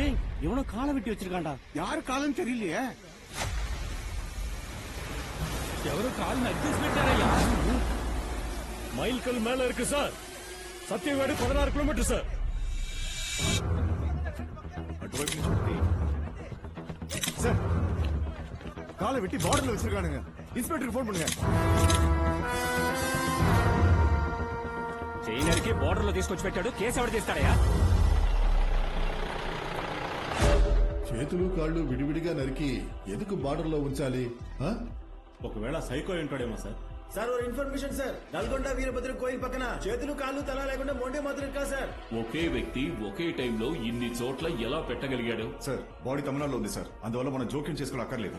ஏய் இவனும் காலை வெட்டி வச்சிருக்கான்டா. யாரு காலம் தெரியலையே. ఎవరు కాలు నరికేసి పెట్టారయ్యా. మైల్ కల్ మేல இருக்கு సార్. Satyavedu 16 kilometre sir. అటువైపు నుంచి సార్ காலை வெட்டி பார்டர்ல வச்சிருக்கானுங்க. இன்ஸ்பெக்டர் போன் பண்ணுங்க. జైలర్కి బోర్డర్ లో తీసుకొచ్చి పెట్టాడు. కేసు ఎవరు తీస్తాడయ్యా? చేతులు కాళ్ళు విడివిడిగా నరికి ఎందుకు బార్డర్ లో ఉంచాలి? ఒకవేళ సైకో ఏంటాడేమో సార్. సార్ ఒక ఇన్ఫర్మేషన్ సార్. నల్గొండ వీరభద్ర కోయిల్ పక్కన చేతులు కాళ్ళు తల లేకుండా మొండే మాత్రం కాదు సార్. ఒకే వ్యక్తి ఒకే టైంలో ఇన్ని చోట్ల ఎలా పెట్టగలిగాడు? సార్ బాడీ తమిళనాడులో ఉంది సార్. అందువల్ల మనం జోక్యం చేసుకోవడం అక్కర్లేదు.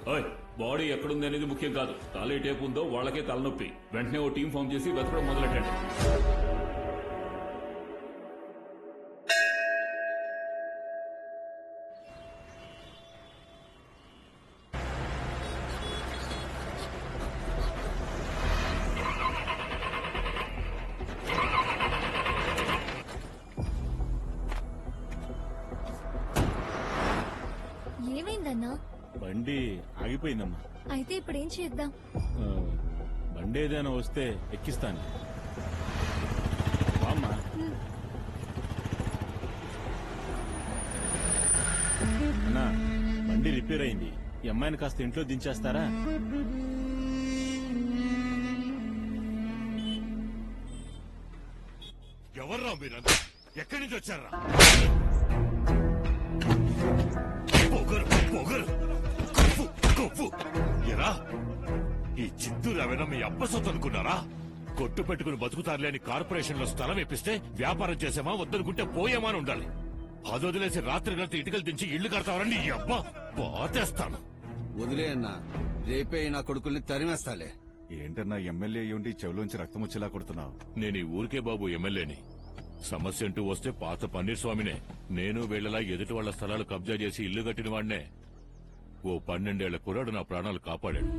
బాడీ ఎక్కడుంది అనేది ముఖ్యం కాదు. తల ఏ టేపు ఉందో వాళ్ళకే తలనొప్పి. వెంటనే ఓ టీం ఫామ్ చేసి వెతకడం మొదలెట్టండి. ఏమైందన్నా? బండి ఆగిపోయిందమ్మా. అయితే ఇప్పుడు ఏం చేద్దాం? బండి ఏదైనా వస్తే ఎక్కిస్తాను. అమ్మా అన్నా, బండి రిపేర్ అయింది. ఈ అమ్మాయిని కాస్త ఇంట్లో దించేస్తారా? ఎవర్రా మీరంతా? ఎక్కడి నుంచి వచ్చారా? ఎరా, ఈ చిత్తూరు ఏమైనా మీ అబ్బ సొత్తు అనుకున్నారా? కొట్టు పెట్టుకుని బతుకుతారులే అని కార్పొరేషన్ లో స్థలం ఇప్పిస్తే వ్యాపారం చేసామా వద్దనుకుంటే పోయామా అని ఉండాలి. అది వదిలేసి రాత్రి రాత్రి ఇటుకలు దించి ఇళ్లు కడతావరండి. ఈ అబ్బా బాతేస్తాను. వదిలే అన్నా, రేపే నా కొడుకుల్ని తరిమేస్తాలే. ఏంటన్నా ఎమ్మెల్యే అయ్యుండి చెవులోంచి రక్తం వచ్చేలా కొడుతున్నావు? నేను ఈ ఊరికే బాబు ఎమ్మెల్యేని. సమస్య అంటూ వస్తే పాత పన్నీర్ స్వామినే. నేను వీళ్లలా ఎదుటి వాళ్ల స్థలాలు కబ్జా చేసి ఇల్లు కట్టిన వాడినే. ఓ 12 ఏళ్ల కుర్రాడు నా ప్రాణాలు కాపాడాడు.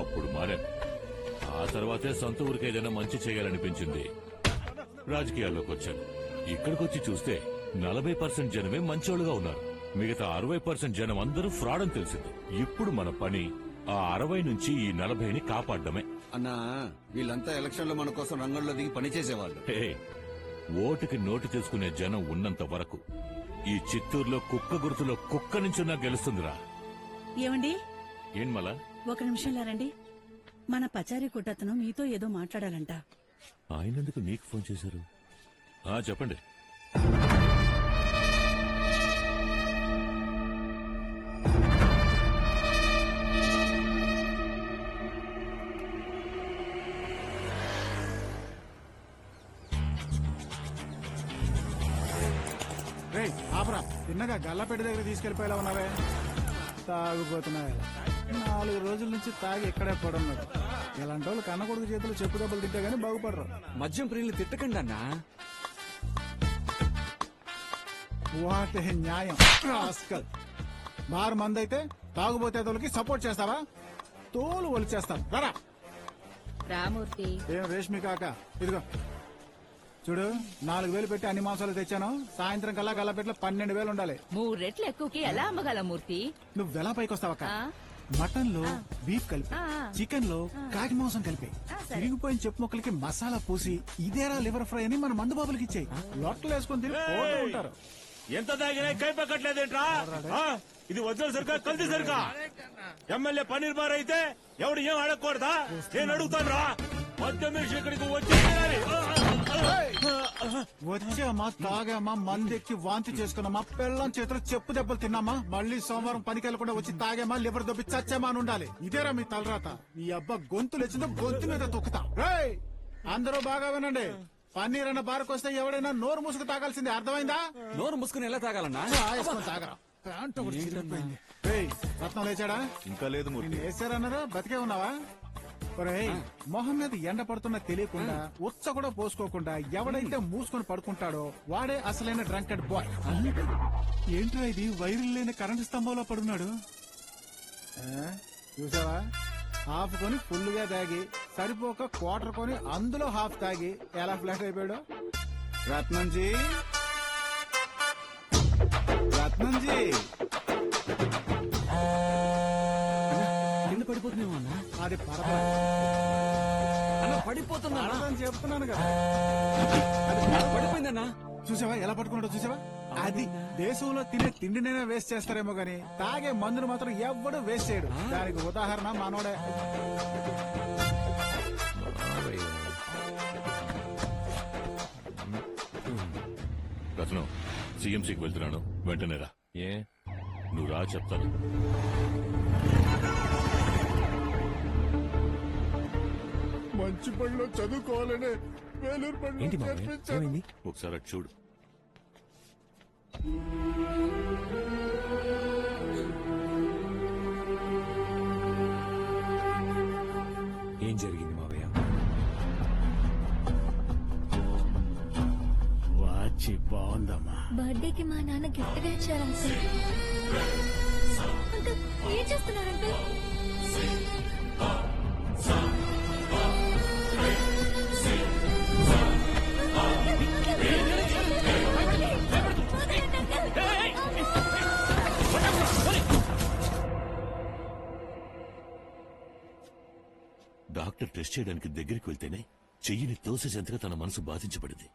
అప్పుడు మారాను. ఆ తర్వాతే సొంత ఊరికి ఏదైనా మంచి చేయాలనిపించింది. రాజకీయాల్లోకి వచ్చాను. ఇక్కడికొచ్చి చూస్తే 40% జనమే మంచోళ్లుగా ఉన్నారు. మిగతా 60% జనం అందరూ ఫ్రాడ్ అని తెలిసింది. ఇప్పుడు మన పని ఆ 60 నుంచి ఈ 40ని కాపాడమే. అన్నా, వీళ్ళంతా ఎలక్షన్ లో మన కోసం రంగంలో దిగి పనిచేసేవాళ్ళు. ఓటుకి నోటు చేసుకునే జనం ఉన్నంత వరకు ఈ చిత్తూరులో కుక్క గుర్తులో కుక్క నుంచున్నా గెలుస్తుందిరా. ఏమండి, ఏం మళ్ళా? ఒక నిమిషంలో రండి. మన పచారీ కొట్టతను మీతో ఏదో మాట్లాడాలంట. ఆయనందుకు నీకు ఫోన్ చేశారు? చెప్పండి. ఆపరా, తిన్నగా గల్లపేట దగ్గర తీసుకెళ్లిపోయేలా ఉన్నావే. తాగుపోతున్నావే. 4 రోజుల నుంచి తాగి ఎక్కడే పడున్నాడు. ఇలాంటి వాళ్ళు కన్న కొడుకు చేతులు చెప్పు దెబ్బలు తింటే గానీ బాగుపడరు. మద్యం ప్రియులు తిట్టకండి అన్నా. వాటే న్యాయం. బారు మంది అయితే తాగుబోతే తోలకి సపోర్ట్ చేస్తావా? తోలు ఒలిచేస్తాను. రారా రామూర్తి. ఏం రేష్మి కాక, ఇదిగో చూడు, 4,000 పెట్టి అన్ని మాంసాలు తెచ్చాను. సాయంత్రం కల్లా గల్లపెట్లో 12,000 ఉండాలి. 3 రెట్లు ఎక్కువకి ఎలా అమ్మగల మూర్తి? నువ్వెలా పైకి వస్తావక్క? మటన్ లో బీఫ్ కలిపి, చికెన్ లో కాకి మాంసం కలిపి, తిరిగిపోయిన చెప్పు మొక్కలకి మసాలా పూసి ఇదేరా లివర్ ఫ్రై అని మన మందు బాబులకి ఇచ్చాయి. లొట్టలు వేసుకుని తిని పోతూ ఉంటారు. ఎంత తాగినా కైపక్కట్లేదేంట్రా? ఇది వజ్రాల సరికా కల్తీ సరికా? ఎమ్మెల్యే పన్నీర్ బార్ అయితే ఎవడు ఏం అడగకూడదా? నేను అడుగుతాను రా. మధ్య మనిషి ఇక్కడికి వచ్చామా, తాగామా, మందెక్కి వాంతి చేసుకున్నామా, పెళ్ళం చేతులు చెప్పు దెబ్బలు తిన్నామా, మళ్ళీ సోమవారం పనికి వెళ్లకుండా వచ్చి తాగామా, లివర్ దొబ్బి చచ్చామా అని ఉండాలి. ఇదేరా మీ తలరాత? ఈ అబ్బా గొంతు లేచిందో గొంతు మీద తొక్కుతా. అందరూ బాగా వినండి. పన్నీర్ అన్న బార్కు వస్తే ఎవడైనా నోరు మూసుకు తాగాల్సిందే. అర్థమైందా? నోరు మూసుకుని ఎలా తాగాలన్నా? తాగరా. రత్నం లేచాడా? ఇంకా లేదు. వేసారన్నారా? బతికే ఉన్నావా? మొహం మీద ఎండ పడుతున్నా తెలియకుండా ఉచ్చ కూడా పోసుకోకుండా ఎవడైతే మూసుకొని పడుకుంటాడో వాడే అసలైన డ్రంకెడ్ బాయ్. ఏంట్రా ఇది? వైర్లు లేని కరెంటు స్తంభంలో పడున్నాడు. చూసావా? హాఫ్ కొని ఫుల్ గా తాగి సరిపోక క్వార్టర్ కొని అందులో హాఫ్ తాగి ఎలా ఫ్లాట్ అయిపోయాడు. రత్నంజీ రత్నంజీ కింద పడిపోతున్నావు అన్న అది పరదా పడిపోతున్నా అని చెప్తున్నాను కదా. పడిపోయిందన్నా. చూసావా ఎలా పట్టుకున్నాడో చూసావా? అది దేశంలో తినే తిండినైనా వేస్ట్ చేస్తారేమో గానీ తాగే మందును మాత్రం ఎవ్వడూ వేస్ట్ చేయడు. దానికి ఉదాహరణ మనోడే. రత్నం సిఎంసికి వెళ్తున్నాను, వెంటనే రా. ఏ నువ్వు రా చెప్తాను. మంచి పనిలో చదువుకోవాలనే వేలూరు పనిలో చేర్పించాను. ఒకసారి అటు చూడు. ఏం జరిగింది మావయ్య? వాచి బాగుందమ్మా. బర్త్డేకి మా నాన్న గిఫ్ట్ గా ఇచ్చారు అంకుల్. అంకుల్ ఏం చేస్తున్నారు అంకుల్? డాక్టర్ టెస్ట్ చేయడానికి దగ్గరికి వెళ్తేనే చెయ్యిని తోసేసేంతగా తన మనసు బాధించబడింది.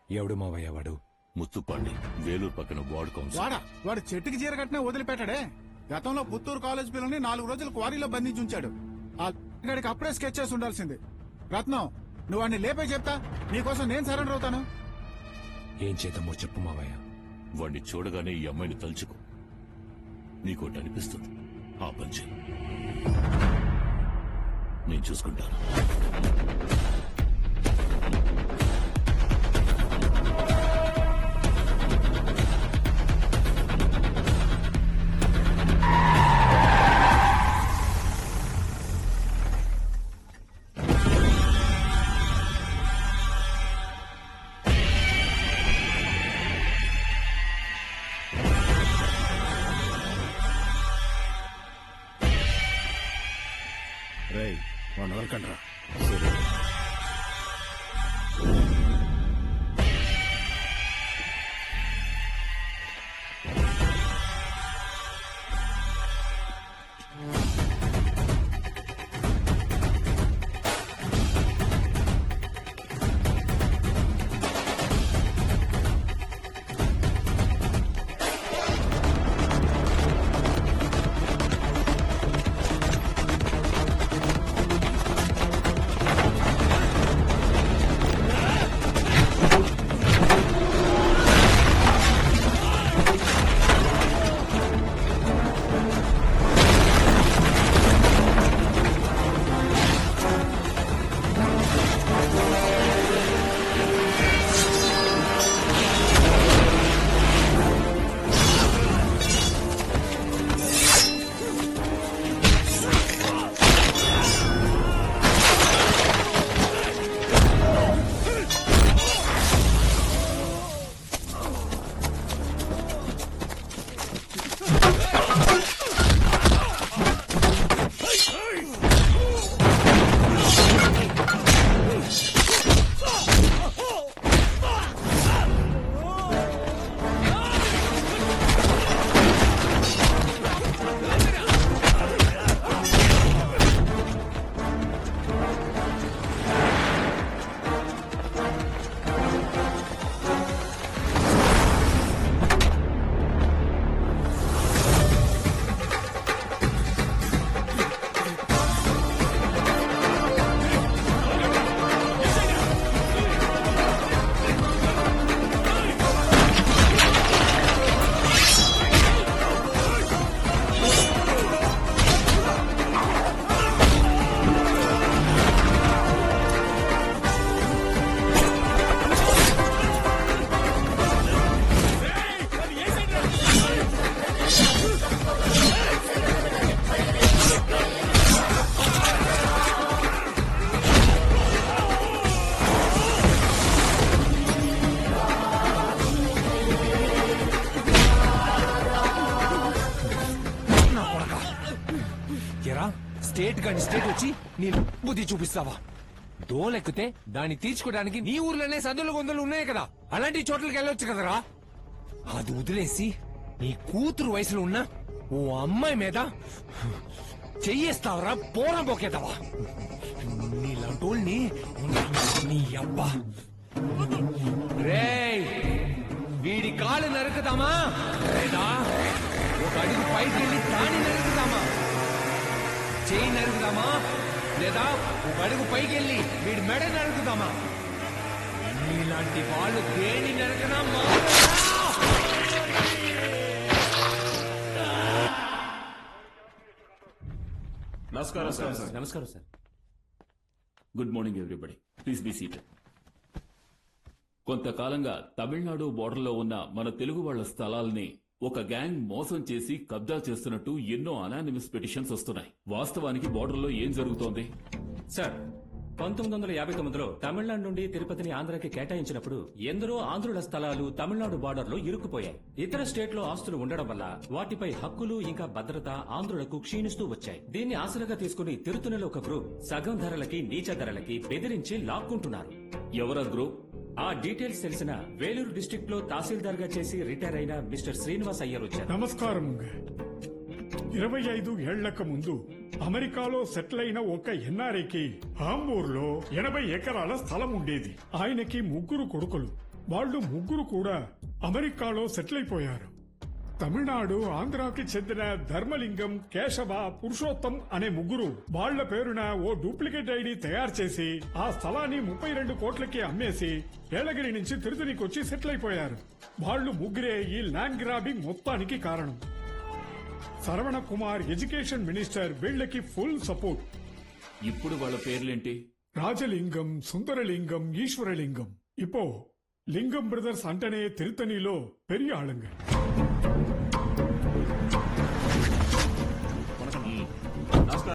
ఎవడు మావయ్య వాడు? ముత్తుపాండి, వేలూరు పక్కన వార్డు కౌన్సిల్. వాడు చెట్టుకి చీర కట్టినా వదిలిపెట్టాడే. గతంలో పుత్తూరు కాలేజ్ పిల్లల్ని 4 రోజులు క్వారీలో బంధించి ఉంచాడు. ఆ గడికి అప్పుడే స్కెచ్ చేసి ఉండాల్సింది. రత్నం, నువ్వు వాడిని లేపే చెప్తా, నీకోసం నేను సరెండర్ అవుతాను. ఏం చేద్దామో చెప్పు మావయ్య. వాణ్ణి చూడగానే ఈ అమ్మాయిని తలుచుకో. నీకోటి అనిపిస్తుంది, ఆ పని చెయ్యి. నేను చూసుకుంటాను. రేయ్, వాడిని వదలకండ్రా. స్టేట్ కాని స్టేట్ వచ్చి నీ బుద్ధి చూపిస్తావా? డోలెక్కితే దాన్ని తీర్చుకోవడానికి నీ ఊర్లోనే సందులు గొంతులు ఉన్నాయి కదా, అలాంటి చోట్లకి వెళ్ళొచ్చు కదరా. అది వదిలేసి నీ కూతురు వయసులో ఉన్న ఓ అమ్మాయి మీద చెయ్యేస్తావరా పోరా బొకేతావా నీలాంటోళ్ళని నీ అబ్బా రేయ్ వీడి కాలు నరుకుదామా లేదా ఒక అడుగు పైకి వెళ్ళి దాన్ని నరుకుదామా చేయి నరుకుదామా లేదా ఒక అడుగు పైకి వెళ్ళి వీడి మెడ నరుకుదామా నీలాంటి వాళ్ళు దేని నరకనా నమస్కారం సార్. నమస్కారం sir. Good morning everybody. Please be seated. కొంతకాలంగా తమిళనాడు బోర్డర్లో ఉన్న మన తెలుగు వాళ్ల స్థలాల్ని ఒక గ్యాంగ్ మోసం చేసి కబ్జా చేస్తున్నట్టు ఎన్నో అనానిమస్ పిటిషన్స్ వస్తున్నాయి. వాస్తవానికి బోర్డర్లో ఏం జరుగుతోంది? సార్ 1959లో తమిళనాడు నుండి తిరుపతిని ఆంధ్రాకి కేటాయించినప్పుడు ఎందరో ఆంధ్రుల స్థలాలు తమిళనాడు బార్డర్లో ఇరుక్కుపోయాయి. ఇతర స్టేట్లో ఆస్తులు ఉండడం వల్ల వాటిపై హక్కులు ఇంకా భద్రత ఆంధ్రులకు క్షీణిస్తూ వచ్చాయి. దీన్ని ఆసరాగా తీసుకుని తిరుతునిలో ఒక గ్రూప్ సగం ధరలకి నీచ ధరలకి బెదిరించి లాక్కుంటున్నారు. ఎవరా గ్రూప్? ఆ డీటెయిల్స్ తెలిసిన వేలూరు డిస్ట్రిక్ట్ లో తహసీల్దార్ గా చేసి రిటైర్ అయిన మిస్టర్ శ్రీనివాస్ అయ్యర్ వచ్చారు. నమస్కారం. 25 ఏళ్లకు ముందు అమెరికాలో సెటిల్ అయిన ఒక ఎన్ఆర్ఐకి ఆంబూర్లో 80 ఎకరాల స్థలం ఉండేది. ఆయనకి 3 కొడుకులు. వాళ్ళు 3 కూడా అమెరికాలో సెటిల్ అయిపోయారు. తమిళనాడు ఆంధ్రాకి చెందిన ధర్మలింగం, కేశవ, పురుషోత్తం అనే 3 వాళ్ల పేరున ఓ డూప్లికేట్ ఐడి తయారు చేసి ఆ స్థలాన్ని 32 కోట్లకి అమ్మేసి ఏలగిరి నుంచి తిరుపతికి వచ్చి సెటిల్ అయిపోయారు. వాళ్ళు 3 ఈ ల్యాండ్ గ్రాబింగ్ మొత్తానికి కారణం. శరవణ కుమార్ ఎడ్యుకేషన్ మినిస్టర్ వీళ్లకి ఫుల్ సపోర్ట్. ఇప్పుడు వాళ్ళ పేర్లేంటి? రాజలింగం, సుందరలింగం, ఈశ్వరలింగం. இப்போ లింగం బ్రదర్స్ అంటనే తిరుతనిలో పెరియ ఆளுங்க.